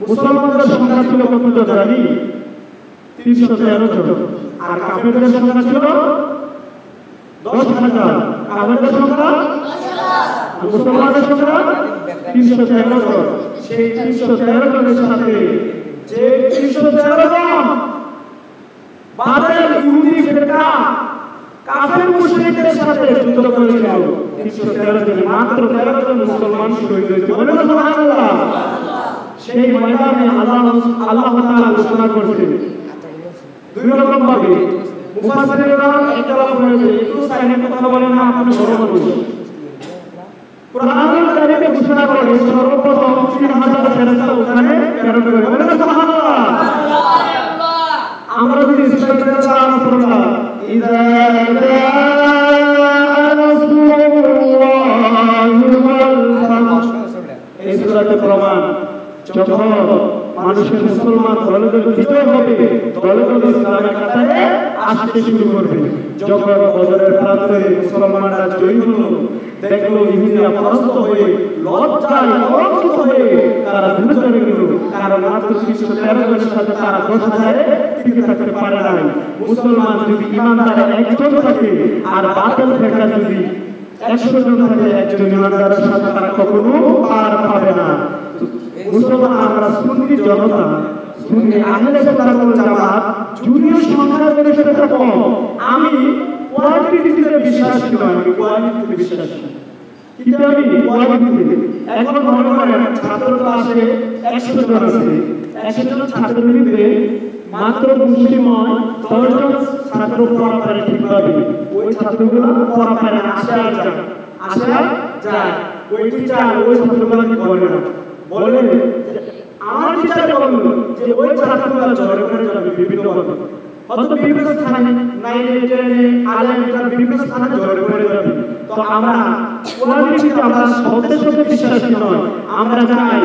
মুসলমানদের সংখ্যা ছিল কত জানি 313 জন, আর কাফেরদের সংখ্যা ছিল 10,000। কাফেরদের সংখ্যা 10,000, মুসলমানদের সংখ্যা 313 জন। সেই 313 জনের সাথে যে 313 জন বাদল ইহুদি ফিরকা কাফের মুশরিকদের সাথে যুদ্ধ করেছিল, 313 জন, মাত্র 13 জন মুসলমান শহীদ হয়েছে। বলেন সুবহানাল্লাহ। সেই ময়দানে আল্লাহ তাআলা ঘোষণা করেছেন দুই রকম ভাবে। মুফাসসিররা ইখতিলাফ করেছে, একটু সাইনে কথা বলেন না, আপনি বড় মানুষ। কুরআনুল কারীমে ঘোষণা করে সর্বপ্রথম 3000 ফেরেশতা ওখানে প্রেরণ করে। বলেন সুবহানাল্লাহ। আমরা যদি ইসলামের রাসূলুল্লাহ ইযা জাআ রাসূলুল্লাহি ওয়াল ফাতহ, এই সূরাতে প্রমাণ যখন মানুষের মুসলমান দলে দলে বিজয় হবে, দলে দলে ইসলামের কাতারে আসতে শুরু করবে। যখন বদরের প্রান্তরে মুসলমানরা জয়ী হলো, দেখলো ইহুদিরা পরাস্ত হয়ে লজ্জায় কলঙ্কিত হয়ে তারা দূরে চলে গেল। কারণ মাত্র 313 জনের সাথে তারা 10,000 টিকে থাকতে পারে নাই। মুসলমান যদি ইমানদার একজন থাকে আর বাতিল ফেরকা যদি 100 জন থাকে, একজন ইমানদারের সাথে তারা কখনো পার পাবে না। মুসলমান আমরা সুন্নি জনতা, সুন্নি আহলে সুন্নাত ওয়াল জামাত, যদিও সংখ্যা গরিষ্ঠতা কম, আমি কোয়ালিটিতে বিশ্বাসী নই, আমি কোয়ালিটিতে বিশ্বাসী। কিন্তু আমি কোয়ালিটিতে এখন মনে করেন ছাত্র ক্লাসে 100 জন আছে, 100 জন ছাত্রের মধ্যে মাত্র মুসলিম 10 জন ছাত্র পড়া পারে ঠিকভাবে, ওই ছাত্রগুলো পড়া পারে না, আসা যায়। ওই টিচার ওই ছাত্রগুলো কি বলে না, বলে আমার টিচার বলল যে ওই ছাত্রগুলো ঝরে পড়ে যাবে বিভিন্ন ভাবে, হয়তো বিভিন্ন স্থানে নাইনে টেনে আলেমরা বিভিন্ন স্থানে ঝরে পড়ে যাবে। তো আমরা কোয়ালিটিতে আমরা সত্যের সাথে বিশ্বাসী নয়। আমরা চাই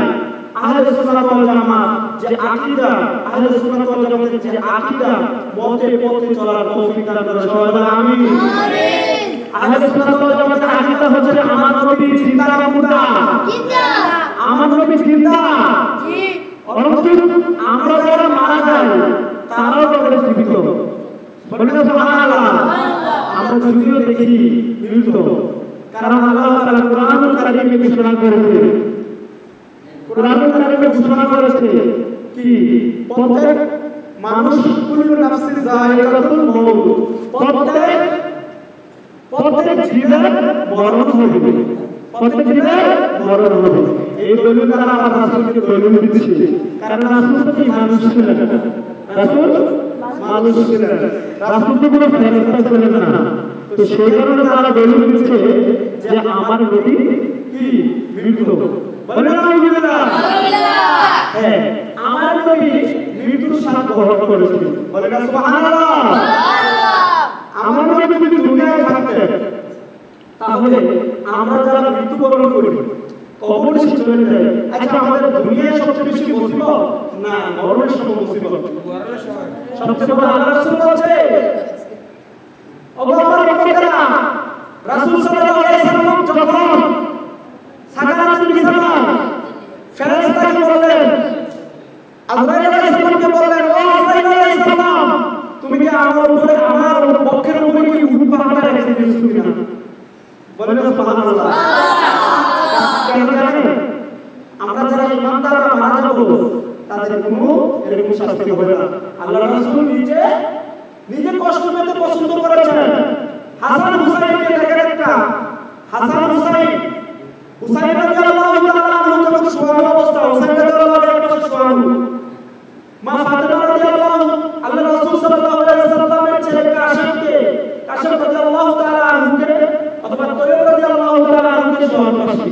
আহলে সুন্নাত ওয়াল জামাত যে আকীদা, আহলে সুন্নাত ওয়াল জামাতের যে আকীদা, মতে পথে চলার তৌফিক দান করুন সবাই বলেন আমিন। আহলে সুন্নাত ওয়াল জামাতের আকীদা হচ্ছে আমার নবী জিন্দা না মুর্দা? জিন্দা। আমার নবী জিন্দা, জি। অথচ আমরা যারা মারা যাই তারাও বলে জীবিত। বলেন সুবহানাল্লাহ। আমরা যদিও দেখি মৃত, কারণ আল্লাহ তাআলা কুরআনুল কারীমে ঘোষণা করেছে, কুরআনুল কারীমে ঘোষণা করেছে কি প্রত্যেক মানুষ কুল্লু নাফসিন যায়িকাতুল মউত, প্রত্যেক জীবের মরণ হবে, প্রত্যেক জীবের মরণ হবে। এই দলিল দ্বারা আমার রাসূলকে দলিল দিচ্ছে, কারণ রাসূল তো মানুষ ছিলেন, রাসূল মানুষ ছিলেন, রাসূল তো কোনো ফেরেশতা ছিলেন না। তো সেই কারণে তারা দলিল দিচ্ছে যে আমার নবী কি মৃত। বলেন আলহামদুলিল্লাহ। হ্যাঁ, আমার নবী মৃত্যুর স্বাদ গ্রহণ করেছেন। বলেন সুবহানাল্লাহ। আমার নবী যদি দুনিয়ায় থাকতেন তাহলে আমরা যারা মৃত্যুবরণ করি কবরে চলে যায়, আচ্ছা আমাদের দুনিয়ায় সবচেয়ে বেশি মুসিবত না মরণের সময় মুসিবত? সবচেয়ে বড় আল্লাহ রাসূল বলছে, ওগো আমার উম্মতেরা, রাসূল সাল্লাল্লাহু আলাইহি সাল্লাম যখন সাকারাতুল বিসাম ফেরেশতাকে বললেন, আজরাইল আলাইহিস সালামকে বললেন, ও আজরাইল আলাইহিস সালাম, তুমি কি আমার উপরে আমার পক্ষের উপরে কি উট পাহাড়টা রেখে দিয়েছো কিনা? বলেন সুবহানাল্লাহ। কেন জানেন? আমরা যারা ইমানদাররা মারা যাব তাদের কোনো এরকম শাস্তি হবে না। আল্লাহ রাসূল নিজে কষ্ট পেতে পছন্দ করেছেন। হাসান হুসাইনকে দেখেন, একটা হাসান হুসাইন রাদিয়াল্লাহু তাআলা আনহু যখন শোয়ানো অবস্থা, হুসাইন রাদিয়াল্লাহু তাআলা শোয়ানো, মা ফাতেমা রাদিয়াল্লাহু, আল্লাহ রাসূল সাল্লাল্লাহু আলাইহি ওয়াসাল্লামের ছেলে কাশেম রাদিয়াল্লাহু তাআলা আনহুকে অথবা তয়্যব রাদিয়াল্লাহু তাআলা আনহুকে শোয়ানো পাশে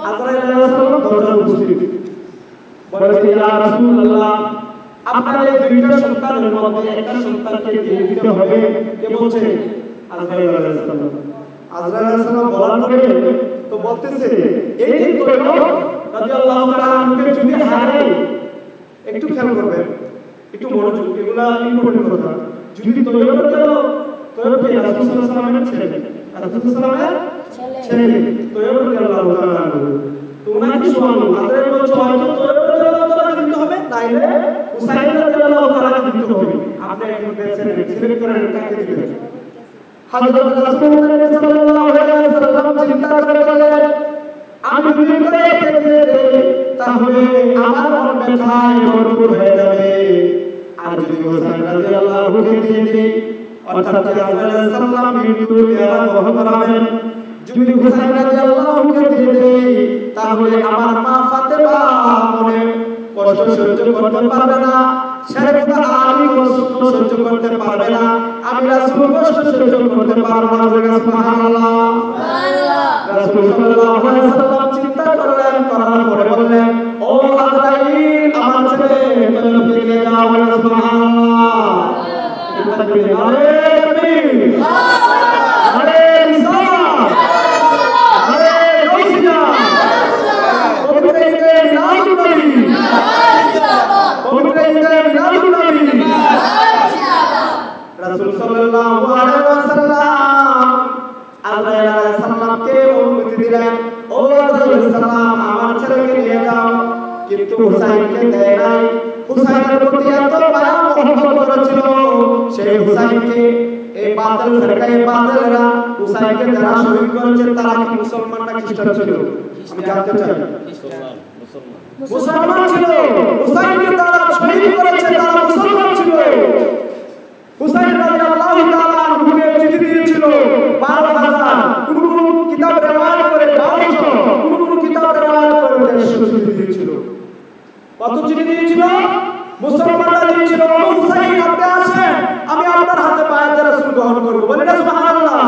আজরাইল আলাইহিস সালাম দরজায় উপস্থিত। বলেছে, ইয়া রাসূলুল্লাহ, আপনার এই দুইটা সন্তানের মধ্যে একটা সন্তানকে দিয়ে দিতে হবে। কে বলছে? আজরাইল আলাইহিস সালাম। আজরাইল আলাইহিস সালাম বলার পরে তো বলতেছে, এই তয়্যব রাদিয়াল্লাহু তাআলা আনহুকে যদি হারাই, একটু খেয়াল করবেন, একটু মনোযোগ, এগুলা ইম্পর্টেন্ট কথা। যদি তয়্যব রাসূল সাল্লাল্লাহু আলাইহি ওয়াসাল্লামের ছেলে, রাসূল সাল্লাল্লাহু আলাইহি ওয়াসাল্লামের ছেলে তয়্যব রাদিয়াল্লাহু তাআলা আনহু, তোমরা কি শোয়ানো? আজরাইল বলছে, হয়তো তয়্যব রাদিয়াল্লাহু তাআলা কিন্তু হবে, নাইলে হুসাইন রাদিয়াল্লাহু তাআলা দিতে হবে। আপনি এখন সিলেক্ট করেন কাকে দিবেন। হযরত রাসূলুল্লাহ সাল্লাল্লাহু আলাইহি ওয়াসাল্লাম চিন্তা করে বলেন, আমি যদি একে দিয়ে দেই তাহলে আমার মন ব্যথায় ভরপুর হয়ে যাবে, আর যদি হুসাইন রাদিয়াল্লাহু কে দিয়ে দেই অর্থাৎ আলাইহিস সালাম মৃত্যুর বেলা বহন করাবেন, যদি হুসাইন রাদিয়াল্লাহু কে দিয়ে দেই তাহলে আমার মা ফাতেমা মনে কষ্ট সহ্য করতে পারবে না, শেরেফা আলী কষ্ট সহ্য করতে পারবে না, আমি রাসূল কষ্ট সহ্য করতে পারবো না। সুবহানাল্লাহ সুবহানাল্লাহ। রাসূল সাল্লাল্লাহু আলাইহি ওয়াসাল্লাম চিন্তা করলেন, করার পরে বললেন, ও আজরাইল আমার ছেলে তরফে নিয়ে যাও। সুবহানাল্লাহ। তাকবীর, আরে তাকবীর, আরে রিসালাত, আরে রওশিয়া, পবিত্র ঈদে মিলাদুন নবী, পবিত্র ঈদে মিলাদুন নবী। রাসূল সাল্লাল্লাহু আলাইহি ওয়াসাল্লাম আজরাইল আলাইহিস সালামকে অনুমতি দিলেন, ও আজরাইল সালাম আমার ছেলেকে নিয়ে যাও, কিন্তু হুসাইনকে দেয় নাই। হুসাইনের প্রতি এত মায়া মহব্বত করেছিল, সেই হুসাইনকে এই বাতিল ফিরকায়ে বাতিলরা হুসাইনকে যারা শহীদ করেছে তারা কি মুসলমান না খ্রিস্টান ছিল? আমি জানতে চাই। মুসলমান ছিল। হুসাইনকে তারা শহীদ করেছে, তারা মুসলমান ছিল। হুসাইন রাদিয়াল্লাহু তাআলা আনহুকে চিঠি দিয়েছিল 12,000, কোন কিতাব রিওয়ায়াত করে 1200, কোন কিতাব রিওয়ায়াত করে 150 চিঠি দিয়েছিল। কত চিঠি দিয়েছিল? মুসলমানরা দিয়েছিল, হুসাইন আপনি আসেন, আমি আপনার হাতে বায়াত রাসূল গ্রহণ করব। বলেন সুবহানাল্লাহ।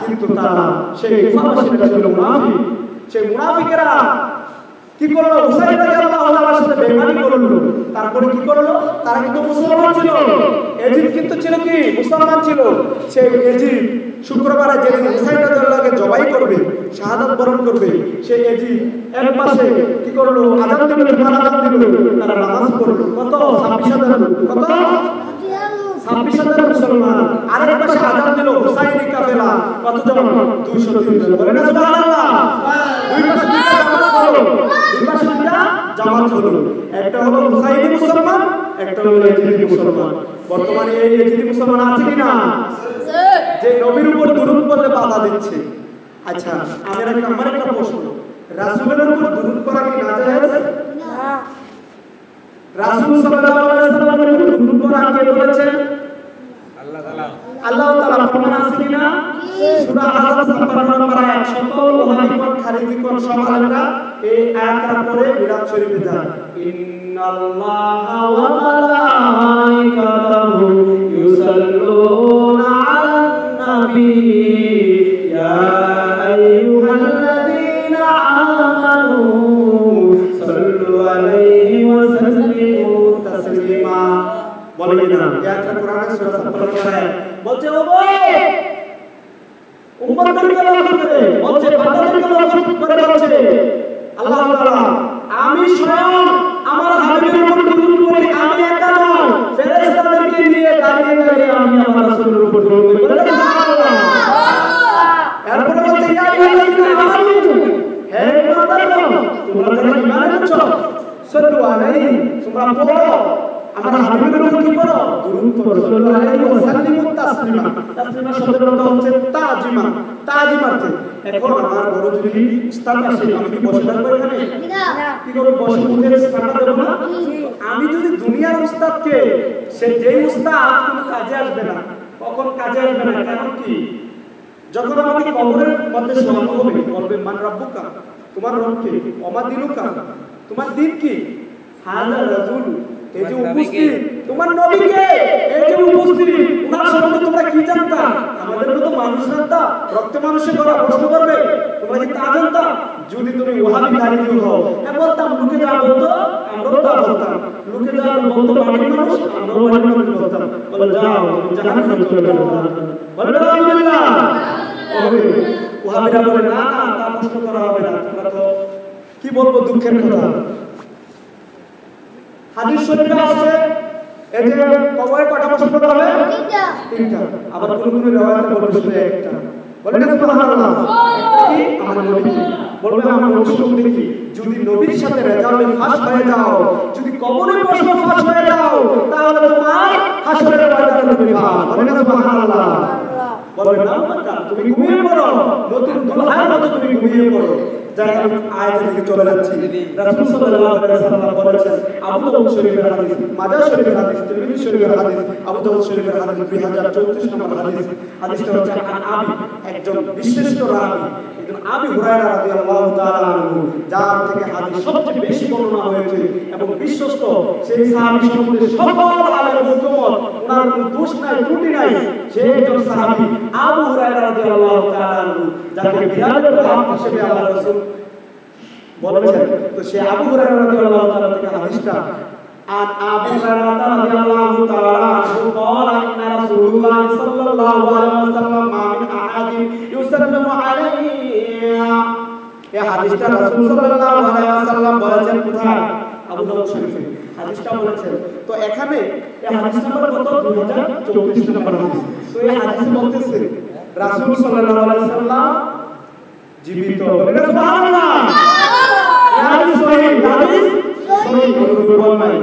কিন্তু তারা সেই কুফাররা ছিল মুনাফিক। সেই মুনাফিকেরা কি করলো? হুসাইন রাদিয়াল্লাহু তাআলার সাথে বেঈমানি করলো। তারপরে কি করলো? তারা কিন্তু মুসলমান ছিল। এজিদ কিন্তু ছিল কি? মুসলমান ছিল। সেই এজিদ শুক্রবারে যেদিন হুসাইন রাদিয়াল্লাহুকে জবাই করবে, শাহাদাত বরণ করবে, সেই এজিদ এক পাশে কি করলো? আযান দিল, আযান দিল, তারা নামাজ পড়লো। কত? 26,000। কত? 26,000 মুসলমান। আরেক পাশে আযান দিল হুসাইনি কাফেলা। কতজন? 203 জন। বলেন সুবহানাল্লাহ। দুই পাশে জামাত হলো। একটা হলো হুসাইনি মুসলমান, একটা হলো এজিদি মুসলমান। বর্তমানে এই এজিদি মুসলমান আছে কি না? যে নবীর উপর দুরূদ পড়লে বাধা দিচ্ছে। আচ্ছা, আমার একটা প্রশ্ন, রাসূলের উপর দুরূদ পড়া কি নাজায়েজ? না। রাসূল সাল্লাল্লাহু আলাইহি ওয়াসাল্লামের উপর দুরূদ পড়া কে বলেছেন? আল্লাহ তাআলা। আল্লাহ তাআলা প্রমাণ আছে কি না? সূরা আল-হাজ 56 নম্বর আয়াত। সকল ওয়াহাবিগণ খারিজিগণ সব আলেমরা এই আয়াতটা পড়ে মিলাদ শরীফে যান। ইন্নাল্লাহা ওয়া মালাইকাতাহু ইউসাল্লুনা আলান নাবী ইয়া আইয়ুহাল্লাযীনা আমানু সাল্লু আলাইহি ওয়া সাল্লিমু তাসলিমা। বলেন না, আয়াতটা কোরআনের সূরা 56 আয়াত বলছে, ও ভাই উম্মতদেরকে লক্ষ্য করে বলছে, বান্দাদেরকে লক্ষ্য করে বলছে আল্লাহ তাআলা, আমি স্বয়ং আমার হাবিবের উপর দুরূদ পড়ি, আমি একা নয়, ফেরেশতাদেরকে নিয়ে দাঁড়িয়ে দাঁড়িয়ে আমি আমার রাসূলের উপর দুরূদ পড়ি। বলেন সুবহানাল্লাহ। এরপর বলছে, ইয়া আইয়ুহাল্লাযীনা আমানু, হে ইমানদারগণ, তোমরা যারা ঈমান এনেছো, সাল্লু আলাইহি, তোমরা পড়ো আমার হাবিবের উপর কি পড়ো? দুরূদ পড়ো। সাল্লু আলাইহি ওয়া সাল্লিমু তাসলিমা। তাসলিমা শব্দের অর্থ হচ্ছে তাজিমা, তাজিমাতে। এখন আমার বড় যদি উস্তাদ আসে, আমি কি বসে থাকবো এখানে? না। কি করব? বসে মুখে সামনে দেব না? আমি যদি দুনিয়ার উস্তাদকে, সে যেই উস্তাদ কোনো কাজে আসবে না, কখন কাজে আসবে না, কারণ কি? যখন আমাকে কবরের মধ্যে শোয়ানো হবে, বলবে মান রাব্বুকা, তোমার রব কে? ওমা দিনুকা, তোমার দিন কি? হাযা রাজুল, এই যে উপস্থিত তোমার নবীকে, এই যে উপস্থিত, ওনার সম্বন্ধে তোমরা কি জানতা? আমাদের মতো মানুষ জানতা? রক্ত মানুষের করা প্রশ্ন করবে, তোমরা কি তা জানতা? যদি তুমি ওয়াহাবি দাঁড়িয়ে হও, বলতাম লোকে যা বলতো আমরাও তা বলতাম, লোকে যা বলতো বাড়ির মানুষ আমরাও বাড়ির মানুষ বলতাম। বলে যাও তুমি জাহান্নামে চলে যাও। বলে আলহামদুলিল্লাহ। ওয়াহাবিরা বলে না, তা প্রশ্ন করা হবে না। তোমরা তো কি বলবো, দুঃখের কথা। হাদিস শরীফে আছে, এই যে কবরে কয়টা প্রশ্ন করা হবে? তিনটা। আবার কোন কোন riwayate বলবে শুধু একটা। বলেন সুবহানাল্লাহ। কি? আমার নবী বলবে আমার নবী কি? যদি নবীর সাথে রেজাল্টে ফাঁস হয়ে যাও, যদি কবরে প্রশ্ন ফাঁস হয়ে যাও, তাহলে তোমার হাসরের ময়দানে তুমি ফাঁস। বলেন সুবহানাল্লাহ। বলেন না তুমি ঘুমিয়ে পড়ো, নতুন দুলহার মতো তুমি ঘুমিয়ে পড়ো। যারা আয়াত থেকে চলে যাচ্ছি, রাসূল সাল্লাল্লাহু আলাইহি ওয়াসাল্লাম বলেছেন, আবু দাউদ শরীফের হাদিস, মাজাহ শরীফের হাদিস, তিরমিজি শরীফের হাদিস, আবু দাউদ শরীফের হাদিস 2034 নম্বর হাদিস। হাদিসটা হচ্ছে আবি, একজন বিশিষ্ট রাবী, একজন আবি হুরায়রা রাদিয়াল্লাহু তাআলা আনহু, যার থেকে হাদিস সবচেয়ে বেশি বর্ণনা হয়েছে এবং বিশ্বস্ত সেই সাহাবী সম্বন্ধে সকল আলেম উম্মত ওনার কোনো দোষ নাই, ত্রুটি নাই, সেই একজন সাহাবী আবু হুরায়রা রাদিয়াল্লাহু তাআলা আনহু, যাকে বিলালের বাপ হিসেবে আল্লাহ রাসূল বলেছেন। তো সেই আবু হুরায়রা রাদিয়াল্লাহু তাআলা থেকে হাদিসটা, عن أبي هريرة رضي الله تعالى عنه قال إن رسول الله صلى الله عليه وسلم ما من أحد يسلم عليه। এই হাদিসটা রাসূল সাল্লাল্লাহু আলাইহি ওয়াসাল্লাম বলেছেন কোথায়? আবু দাউদ শরীফে হাদিসটা বলেছেন। তো এখানে এই হাদিস নাম্বার কত? 2034 নম্বর হাদিস। তো এই হাদিসে বলতেছে রাসূল সাল্লাল্লাহু আলাইহি ওয়াসাল্লাম জীবিত। বলেন সুবহানাল্লাহ। হাদিস সহিহ, হাদিস সহিহ, দুর্বল নাই।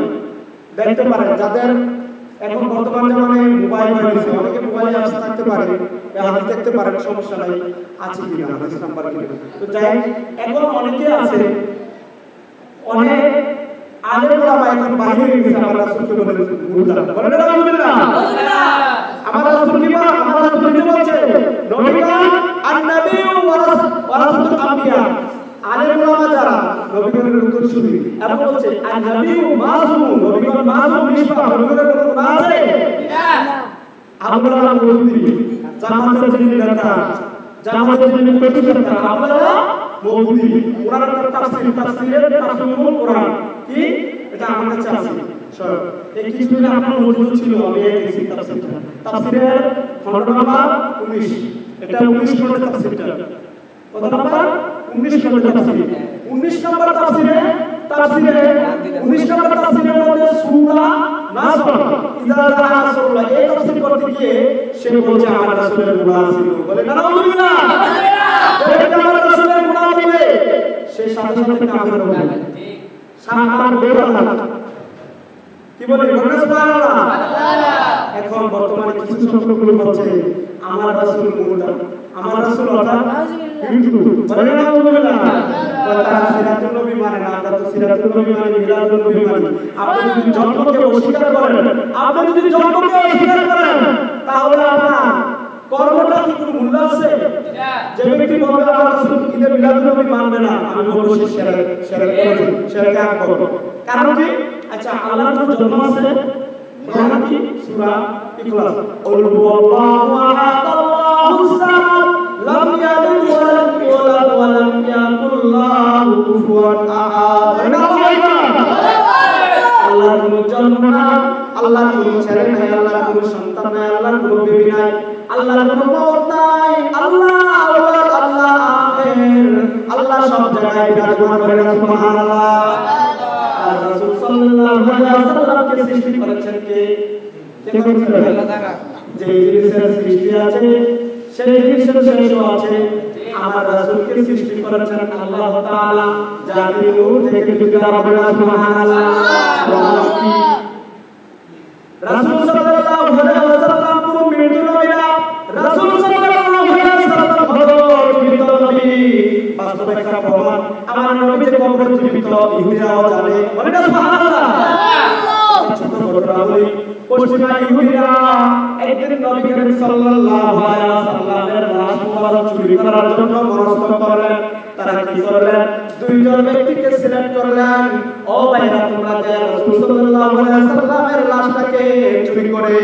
দেখতে পারেন যাদের এখন বর্তমান জামানায় মোবাইল হয়েছে, অনেকে মোবাইলে অ্যাপস থাকতে পারে, হাদিস দেখতে পারেন, সমস্যা নাই, আছে কিনা হাদিস নাম্বার কিনা। তো যাই, এখন অনেকে আছে, অনেক আলেম ওলামা এখন বাইরে গেছে আমার রাসূলকে বলে মুর্দা। বলেন আলহামদুলিল্লাহ। আমার রাসূল কি বলে? আমার রাসূল কি বলছে? নবীগণ আন-নবিয়্যু ওয়া রাসূলুল আম্বিয়া, আলেম ওলামা যারা নবীগণের উত্তরসূরি, এবং বলছে আন-নবিয়্যু মাসুম, নবীগণ মাসুম নিষ্পাপ, নবীগণের কোনো গুনাহ আছে না। আব্দুল্লাহ মুফতি জামাতের যিনি নেতা, জামাতের যিনি প্রতিষ্ঠাতা, আব্দুল্লাহ মুফতি, ওনার একটা তাফসীরের তাফসীরুল কোরআন, কি এটা আমার কাছে আছে সব। এই কিছুদিন আপনার মজুদ ছিল, আমি দেখছি তাফসীরটা, তাফসীরের খণ্ড নাম্বার 19, এটা 19 খণ্ডের তাফসীরটা। কত নাম্বার? 19 খণ্ডের তাফসীর। 19 নম্বর তাফসীরে 19 নম্বর তাফসীরের মধ্যে সূরা নাসর, ইযা জাআ নাসরুল্লাহ, এই তাফসীর করতে গিয়ে সে বলছে আমার রাসূলের গুনাহ ছিল। বলেন আলহামদুলিল্লাহ। এটা আমার রাসূলের গুনাহ হবে, সে সাথে সাথে কাফের হবে, সাহাবার বেরানা। কি বলে? বলেন সুবহানাল্লাহ। এখন বর্তমানে কিছু সংখ্যক লোক বলছে আমার রাসূল মুর্দা, আমার রাসূল অর্থাৎ মৃত্যু। বলেন আলহামদুলিল্লাহ। তারা সিরাতুল নবী মানে না, আমরা তো সিরাতুল নবী মানে মিলাদুল নবী মানে। আপনি যদি জন্মকে অস্বীকার করেন, আপনি যদি জন্মকে অস্বীকার করেন, তাহলে আপনার কর্মটা কি কোনো মূল্য আছে? যে ব্যক্তি বলবে আমার রাসূল ঈদে মিলাদুল নবী মানবে না, আমি বলবো সে শিরক আকবার। কারণ কি? আচ্ছা, আল্লাহর কোনো জন্ম আছে? কোরআন কি? সূরা ইখলাস, কুল হুয়াল্লাহু আহাদ আল্লাহুস সামাদ লাম ইয়ালিদ ওয়া লাম ইউলাদ ওয়া লাম ইয়াকুল লাহু কুফুয়ান আহাদ। আল্লাহর কোনো জন্ম নাই, আল্লাহর কোনো ছেলে নাই, আল্লাহর কোনো সন্তান নাই, আল্লাহর কোনো বেবি নাই, আল্লাহর কোনো মওত নাই, আল্লাহ আউয়াল, আল্লাহ আখির, আল্লাহ সব জায়গায় বিরাজমান। বলেন সুবহানাল্লাহ। আর রাসূল সাল্লাল্লাহু আলাইহি ওয়াসাল্লামকে সৃষ্টি করেছেন কে? কে করেছেন? আল্লাহ তাআলা। যে জিনিসের সৃষ্টি আছে সেই জিনিসের শেষও আছে। আমার রাসূলকে সৃষ্টি করেছেন আল্লাহ তাআলা, যাকে নূর থেকে জুতা। বলেন সুবহানাল্লাহ। রাসূল সাল্লাল্লাহু আলাইহি ওয়াসাল্লাম পুরো মৃত্যু নবী না, রাসূল সাল্লাল্লাহু আলাইহি ওয়াসাল্লাম হলো জীবিত নবী। বাস্তবে একটা প্রমাণ, আমার নবী যে কবরে জীবিত, ইহুদিরাও জানে। বলেন সুবহানাল্লাহ। ছোট ঘটনা বলি, পশ্চিমা ইহুদিরা একদিন নবী করিম সাল্লাল্লাহু আলাইহি ওয়াসাল্লামের লাশ মুবারক চুরি করার জন্য মনস্থ করলেন। তারা কি করলেন? দুইজন ব্যক্তিকে সিলেক্ট করলেন, ও ভাইরা তোমরা যে রাসূল সাল্লাল্লাহু আলাইহি ওয়াসাল্লামের লাশটাকে চুরি করে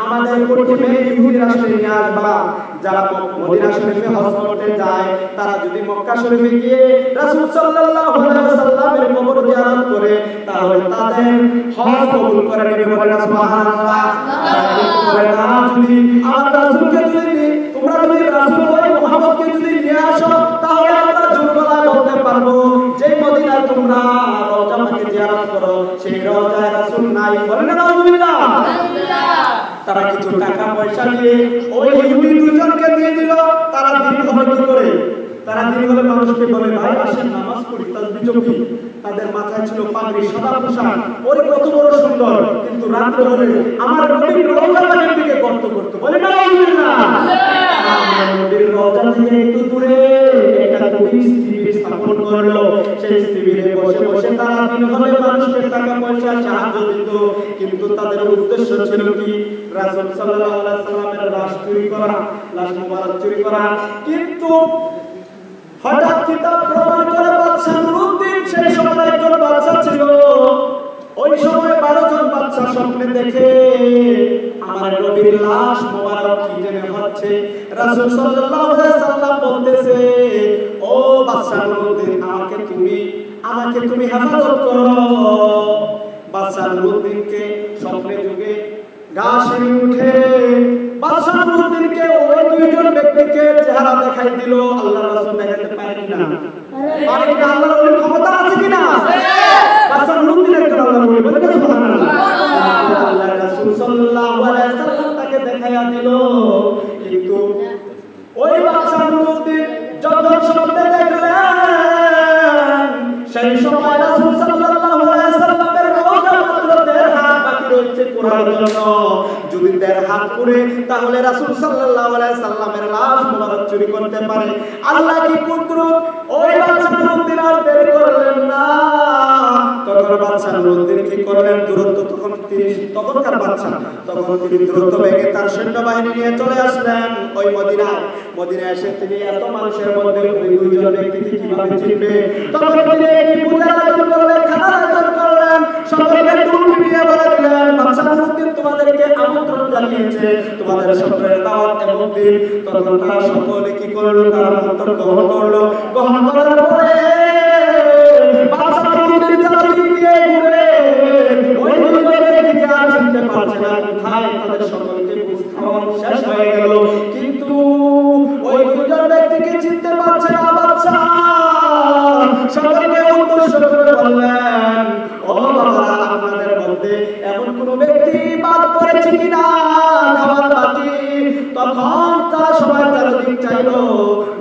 আমাদের পশ্চিমে ইহুদি রাষ্ট্রে নিয়ে আসবা। যারা মদিনা শরীফে হজ করতে যায়, তারা যদি মক্কা শরীফে গিয়ে রাসূল সাল্লাল্লাহু আলাইহি ওয়াসাল্লামের কবর জিয়ারত করে, তাহলে তাদের হজ কবুল করে নেবে। বলেন সুবহানাল্লাহ। বলে না, যদি আমার রাসূলকে যদি তোমরা যদি রাসূল ওই মুহাম্মদকে যদি নিয়ে আসো, তাহলে আমরা জুরগলায় বলতে পারবো যে মদিনায় তোমরা রওজা পাকে জিয়ারত করো, সেই রওজায় রাসূল নাই। বলেন আলহামদুলিল্লাহ। তারা কিছু টাকা পয়সা দিয়ে ওই ইহুদি দুইজনকে দিয়ে দিল। তারা দিন হয়তো করে, তারা দিন হলে মানুষকে বলে ভাই আসেন নামাজ পড়ি, তাসবিহ টুপি, তাদের মাথায় ছিল পাগড়ি, সাদা পোশাক, ওরে কত বড় সুন্দর। কিন্তু রাত্রে হলে আমার নবীর রওজা পাকের দিকে গর্ত করত। বলে না আলহামদুলিল্লাহ, আমার নবীর রওজা থেকে একটু দূরে একটা নবীর শিবির স্থাপন করলো। সেই শিবিরে বসে বসে তারা দিন হলে মানুষকে টাকা পয়সা সাহায্য দিত। কিন্তু তাদের উদ্দেশ্য ছিল কি? রাসূল সাল্লাল্লাহু আলাইহি সাল্লামের লাশ চুরি করা, লাশ মুবারক চুরি করা। কিন্তু হঠাৎ কিতাব প্রমাণ করে বাদশা নুরউদ্দিন, সেই সময় একজন বাদশা ছিল, ওই সময় 12 জন বাদশা স্বপ্নে দেখে আমার নবীর লাশ মুবারক কি যেন হচ্ছে। রাসূল সাল্লাল্লাহু আলাইহি সাল্লাম বলতেছে, ও বাদশা নুরউদ্দিন, আমাকে তুমি হেফাজত করো। বাদশা নুরউদ্দিনকে স্বপ্নে যুগে গা শিরে উঠে বাদশা নুরউদ্দিনকে ওই দুইজন ব্যক্তিকে চেহারা দেখাই দিল। আল্লাহর রাসূল দেখাতে পারে কিনা? পারে কিনা? আল্লাহর ওই ক্ষমতা আছে কিনা? বাদশা নুরউদ্দিনের জন্য আল্লাহ বলে বলে সুবহানাল্লাহ। আল্লাহর রাসূল সাল্লাল্লাহু আলাইহি সাল্লাম তাকে দেখাইয়া দিল। কিন্তু ওই বাদশা নুরউদ্দিন যখন স্বপ্নে দেখলেন, সেই সময় রাসূল সাল্লাল্লাহু আলাইহি সাল্লামের রওজা মাত্র 1.5 হাত বাকি রয়েছে পুরার জন্য। যদি 1.5 হাত পুরে, তাহলে রাসূল সাল্লাল্লাহু আলাইহি সাল্লামের লাশ মুবারক চুরি করতে পারে। আল্লাহ কি কুদরত! ওই বাদশা নুরউদ্দিন আর দেরি করলেন না। তখন বাদশা নুরউদ্দিন কি করলেন? দ্রুত তখনকার বাদশা, তখন তিনি দ্রুত বেগে তার সৈন্যবাহিনী নিয়ে চলে আসলেন ওই মদিনায়। মদিনায় এসে তিনি এত মানুষের মধ্যে ওই দুইজন ব্যক্তিকে কিভাবে চিনবে? তখন তিনি কি পূজার আয়োজন করলেন, খানার আয়োজন করলেন, সকলকে টুপি দিয়ে বলে দিলেন, বাদশা নুরউদ্দিন তোমাদেরকে আমন্ত্রণ জানিয়েছে, তোমাদের সকলের দাওয়াত এবং দিন। তখন তারা সকলে কি করলো? তারা আমন্ত্রণ গ্রহণ করলো। গ্রহণ করার পরে বাদশা নুরউদ্দিন চারদিক দিয়ে ঘুরে ওই দুইজন ব্যক্তিকে আর চিনতে পারছে না। কোথায়? তাদের সকলকে খাওয়ানো শেষ হয়ে গেল, কিন্তু ওই দুইজন ব্যক্তিকে চিনতে পারছে না বাদশা। সকলকে উদ্দেশ্য করে বললেন, ও বাবা, আপনাদের মধ্যে এমন কোন ব্যক্তি বাদ পড়েছে কিনা খাবার বাকি? তখন তারা সবাই চারদিক চাইলো,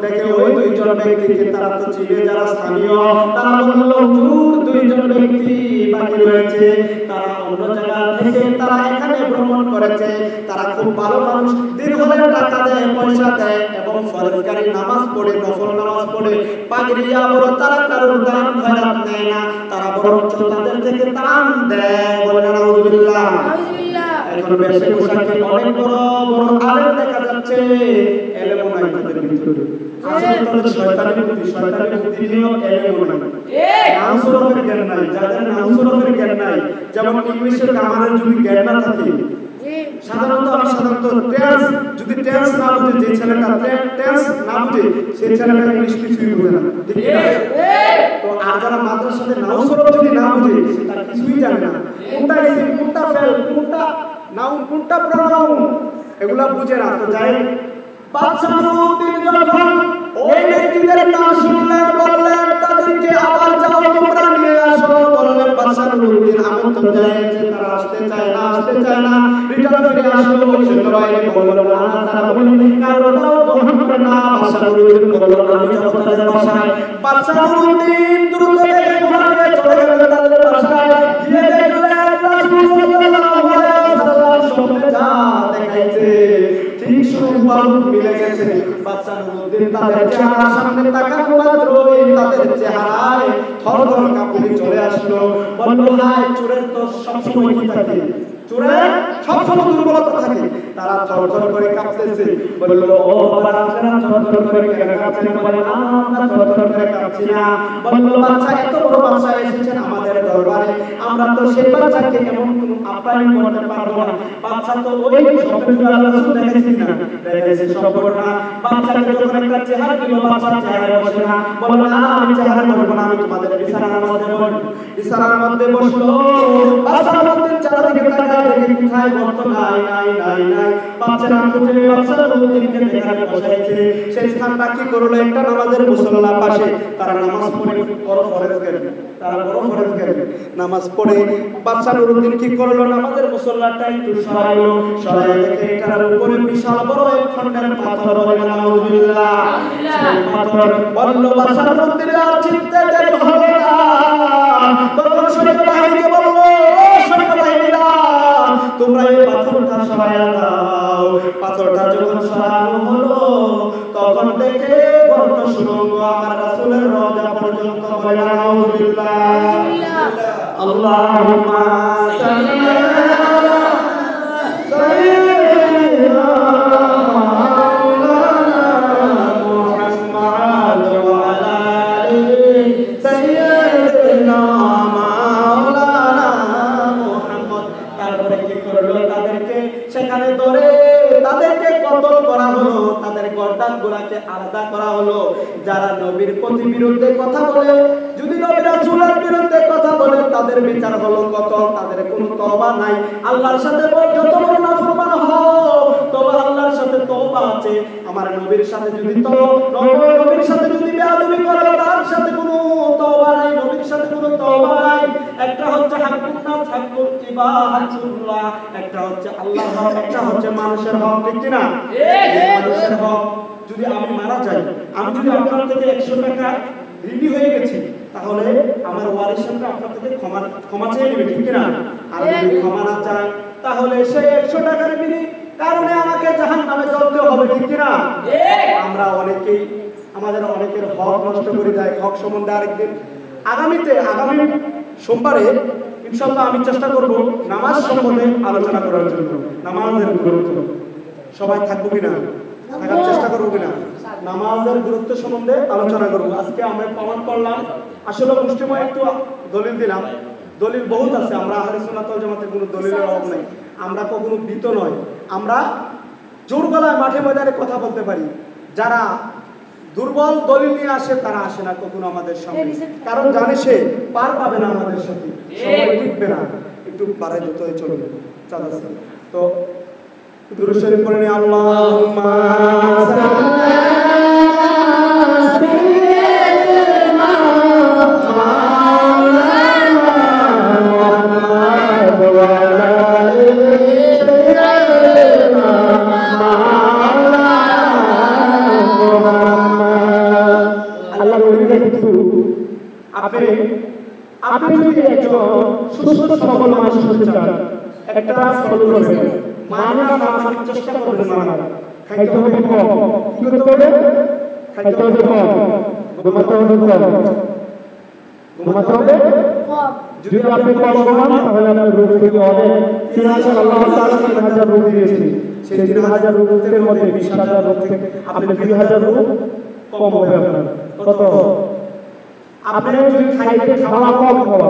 দেখে ওই দুইজন ব্যক্তিকে তারা তো চিনে, যারা স্থানীয়। তারা বলল, হুজুর, দুইজন ব্যক্তি বাকি রয়েছে। তারা অন্য জায়গা থেকে তারা এখানে ভ্রমণ করেছে। তারা খুব ভালো মানুষ, দীর্ঘদিন টাকা দেয়, পয়সা দেয় এবং ফরজকারী নামাজ পড়ে, নফল নামাজ পড়ে, পাগড়ি আবর, তারা কারোর দান খয়রাত নেয় না, তারা বরঞ্চ তাদের থেকে দান দেয়। বলেন আলহামদুলিল্লাহ। এখন বেশি পোশাকে অনেক বড় বড় আলেম দেখা যাচ্ছে, এলেমও নাই তাদের ভিতরে। আসলে তাদের শয়তানি বুদ্ধি নিয়েও এলেমও নাই, নাম সুরফের জ্ঞান নাই। যাদের নাম সুরফের জ্ঞান নাই, যেমন ইংলিশের গ্রামারের যদি জ্ঞান না থাকে, সাধারণত যদি টেন্স না বুঝে, যে ছেলেটা টেন্স না বুঝে, সেই ছেলেটা ইংলিশ কিছুই বুঝে না, ঠিক না? তো আর যারা মাদ্রাসাতে নাম সুরফ যদি না বুঝে, সেটা কিছুই জানে না। কোনটা ইসিম, কোনটা ফেল, কোনটা নাউন, কোনটা প্রনাউন, এগুলা বুঝে না। তো যাই বাদশা নুরউদ্দিন যখন ওই ব্যক্তিদের নাম শুনলেন, বললেন তাদেরকে আবার যাও, তোমরা নিয়ে আসো। বললেন বাদশা নুরউদ্দিন আমন্ত্রণ জানিয়েছে, তারা আসতে চায় না, রিটার্ন ফিরে আসলো। সৈন্যবাহিনী বলল না, তারা বলল কারোটাও গ্রহণ করে না। বাদশা নুরউদ্দিন বলল, আমি যাব তাদের বাসায়। বাদশা নুরউদ্দিন দ্রুত বেগে ঘোড়ায় চলে গেলেন তাদের বাসায়। গিয়ে দেখলেন রাসূল সাল্লাল্লাহু আলাইহি ওয়াসাল্লাম স্বপ্নে যা দেখাইছে ঠিক সুবহান মিলে গেছে। বাদশা নুরউদ্দিন তাদের চেহারার সামনে তাকানো মাত্রই তাদের চেহারায় থরথর কাঁপুনি চলে আসলো। বলল, হায়, চোরের তো সবসময় কি থাকে? চোরের সবসময় দুর্বলতা থাকে। তারা থরথর করে কাঁপতেছে। বলল, ও বাবা, আপনারা থরথর করে কেন কাঁপছেন? বলে, আমরা থরথর করে কাঁপছি না। বলল, বাদশা, এত বড় বাদশা এসেছেন আমাদের দরবারে, আমরা তো সেই বাদশাকে এমন কোনো আপ্যায়ন করতে পারবো না। বাদশা তো ওই স্বপ্নে আল্লাহ রাসূল দেখেছেন না, দেখেছে স্বপ্ন না। বাদশাকে যখন একটা চেহারা দিল, বাদশা চেহারায় বসে না। বলল, না, আমি চেহারা করবো না, আমি তোমাদের বিছানার মধ্যে বসবো। বিছানার মধ্যে বসলো। বাদশা মধ্যে চারদিকে তাকায়, দেখে কোথায় গর্ত নাই। বাদশা না খুঁজে বাদশা নুরউদ্দিনকে যেখানে বসাইছে সেই স্থানটা কি করলো? একটা নামাজের মুসল্লা পাশে। তারা নামাজ পড়ে বড় ফরজ গেল, নামাজ পড়ে বাদশা নুরউদ্দিন কি করলো? নামাজের মুসল্লাটা একটু সরাইলো। সরাই দেখে এটার উপরে বিশাল বড় এক খণ্ডের পাথর। বলেন আলহামদুলিল্লাহ। সেই পাথর বলল, বাদশা নুরউদ্দিন আর চিন্তা দেরি হবে না, তখন সৈন্য বাহিনীকে বললো, সৈন্য বাহিনীরা তোমরা এই পাথরটা সরাইয়া দাও। পাথরটা যখন সরানো হলো তখন দেখে গর্ত সুড়ঙ্গ আমার রাসূলের রওজা পর্যন্ত। বলেন আলহামদুলিল্লাহ। আল্লাহুম্মা সাল্লি আলা সাইয়্যিদিনা মাওলানা মুহাম্মাদ ওয়া আলা আলি সাইয়্যিদিনা মাওলানা মুহাম্মদ। তারপরে কি করলো? তাদেরকে সেখানে ধরে তাদেরকে কতল করা হলো, তাদের গর্দানগুলোকে আলাদা করা হলো। যারা নবীর প্রতি বিরুদ্ধে কথা বলে, যদি নবী রাসূলের বিরুদ্ধে কথা বলে, তাদের বিচার হলো কতল। তাদের কোনো তওবা নাই। আল্লাহর সাথে যত বড় নাফরমান হও, তবে আল্লাহর সাথে তওবা আছে। আমার নবীর সাথে যদি নবীর সাথে যদি বেয়াদবি করো, তার সাথে কোনো তওবা নাই, নবীর সাথে কোনো তওবা নাই। একটা হচ্ছে হাক্কুন নাস, হাক্কুল ইবাহাতুল্লাহ, একটা হচ্ছে আল্লাহর হক, একটা হচ্ছে মানুষের হক। ঠিক কি না? মানুষের হক। যদি আমি মারা যাই, আমি যদি আপনার থেকে 100 টাকা ঋণী হয়ে গেছি, তাহলে আমার ওয়ারিশরা আপনার থেকে ক্ষমা চেয়ে নেবে। ঠিক কি না? আর যদি ক্ষমা না চায়, তাহলে সেই 100 টাকার ঋণী কারণে আমাকে জাহান্নামে জ্বলতে হবে। ঠিক কি না? আমরা অনেকেই আমাদের অনেকের হক নষ্ট করে যায়। হক সম্বন্ধে আরেকদিন আগামী সোমবারে ইনশাআল্লাহ আমি চেষ্টা করব নামাজ সম্বন্ধে আলোচনা করার জন্য। নামাজের গুরুত্ব সবাই থাকবো কিনা, থাকার চেষ্টা করবো কিনা, নামাজের গুরুত্ব সম্বন্ধে আলোচনা করব। আজকে আমরা প্রমাণ করলাম, আসলে মুষ্টিময় একটু দলিল দিলাম। দলিল বহুত আছে। আমরা আহলে সুন্নাত ওয়াল জামাতের কোনো দলিলের অভাব নাই। আমরা কখনো ভীত নয়। আমরা জোর গলায় মাঠে ময়দানে কথা বলতে পারি। যারা দুর্বল দলিল নিয়ে আসে তারা আসে না কখনো আমাদের সামনে, কারণ জানে সে পার পাবে না আমাদের সাথে, সময় টিকবে না, একটু পাড়ায় যেতে হয়ে চলবে। তো দুরূদ শরীফ পড়ে নিয়ে আল্লাহুম্মা সাল্লি আপনি যদি একজন সুস্থ সবল মানুষ হতে চান, একটা ফলো করবেন, মানসিক চেষ্টা করবেন। খাইতে হবে কম, কি করতে হবে? খাইতে হবে কম, ঘুমাতে হবে কম, ঘুমাতে হবে কম। যদি আপনি কম ঘুমান তাহলে আপনার রোগ থেকে অনেক 3000 আল্লাহ তাআলা 3000 রোগ দিয়েছে। সেই 3000 রোগের মধ্যে 20000 রোগ থেকে আপনি 2000 রোগ কম হবে আপনার। কত? আপনি যদি খাওয়া কম খাওয়া,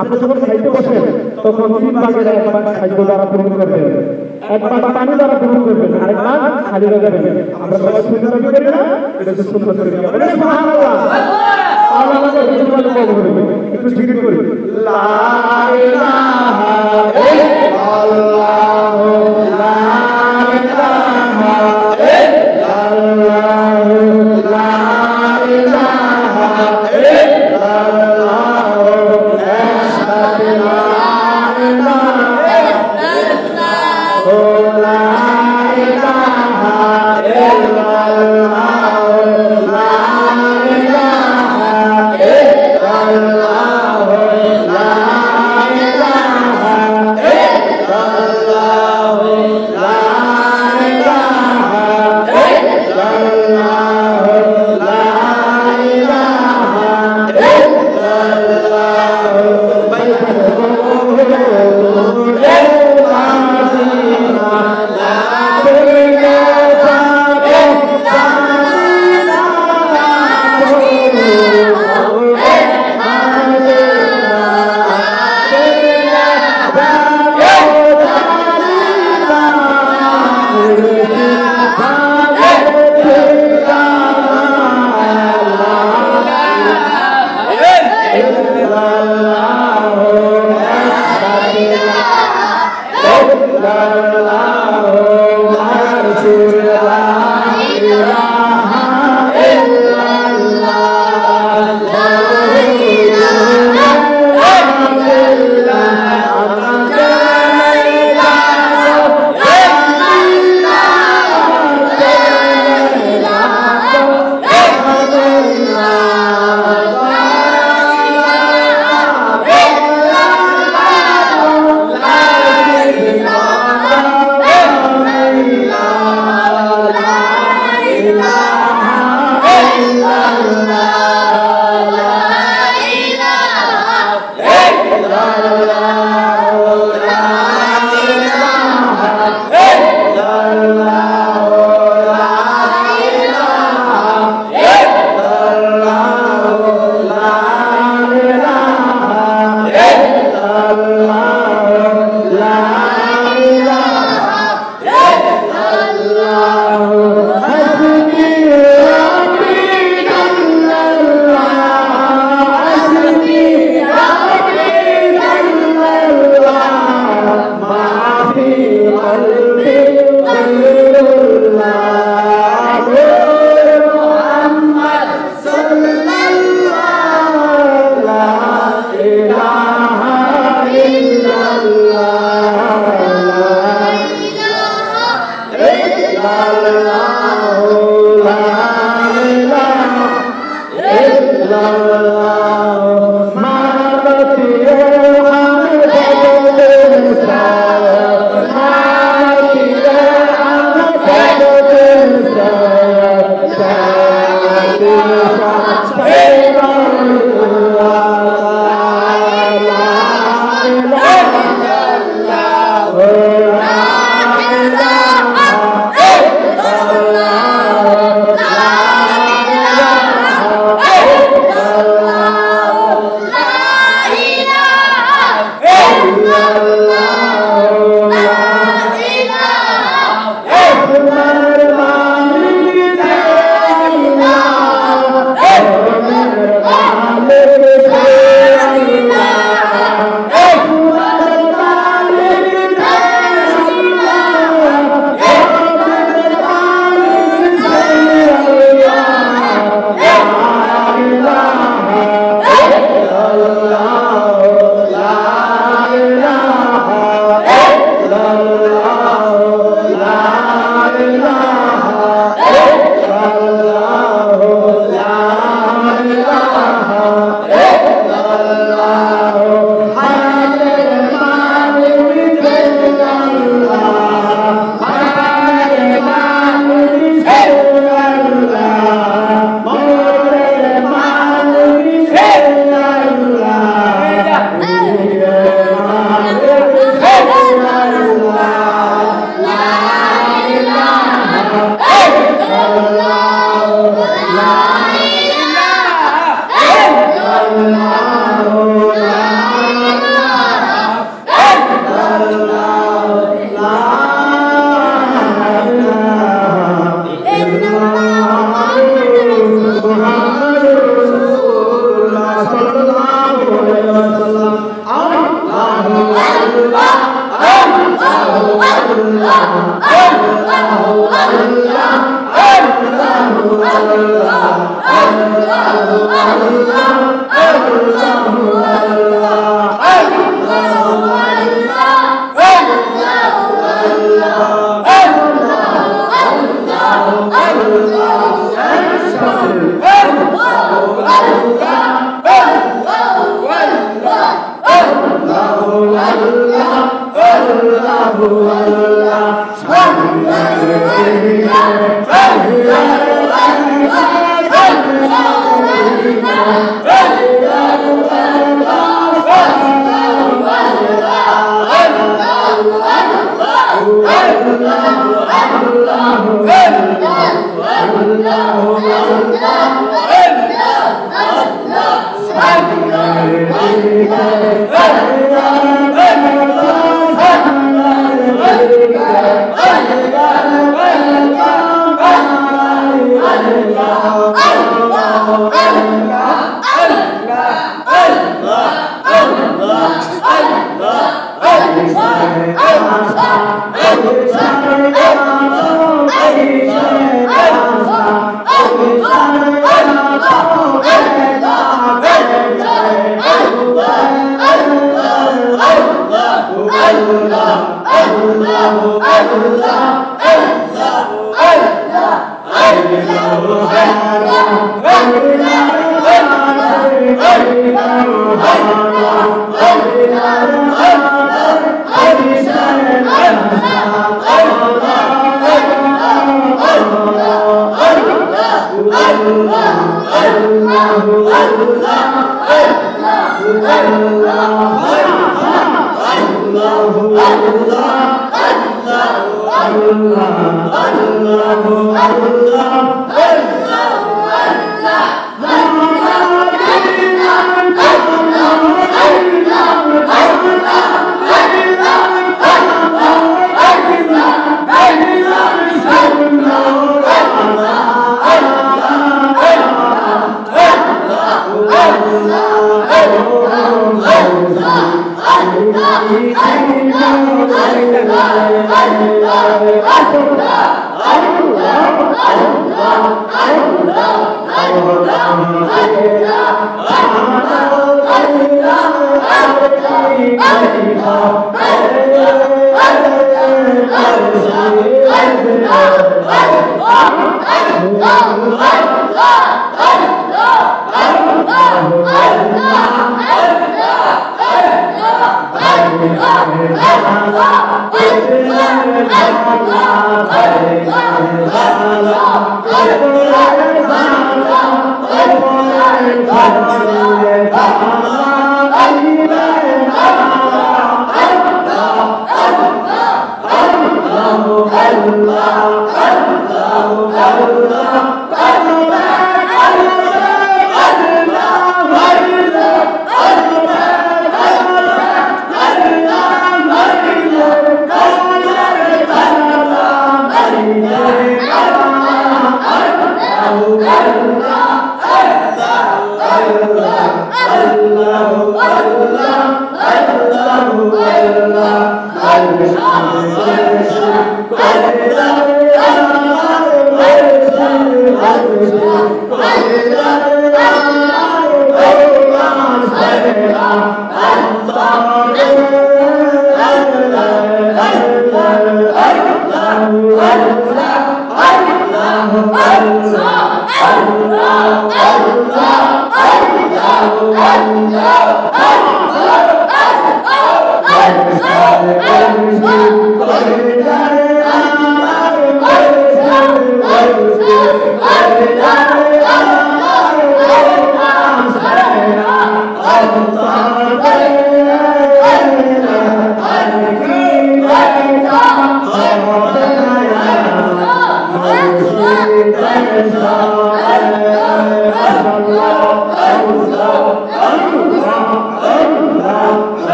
আপনি যখন খাইতে বসেন তখন 3 ভাগের 1 ভাগ খাদ্য দ্বারা পূরণ করবেন, 1 ভাগ পানি দ্বারা পূরণ করবেন, আরেক ভাগ খালি রাখবেন। আমরা সবাই সুন্দর করি না? এটা সুন্দর করে দিই। বলে সুবহানাল্লাহ। আল্লাহ আমাদের জীবনে কবুল করবে। একটু জিকির করি, লা ইলাহা ইল্লাল্লাহ, লা ইলাহা ইল্লাল্লাহ, লা ইলাহা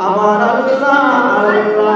আমার আল্লাহ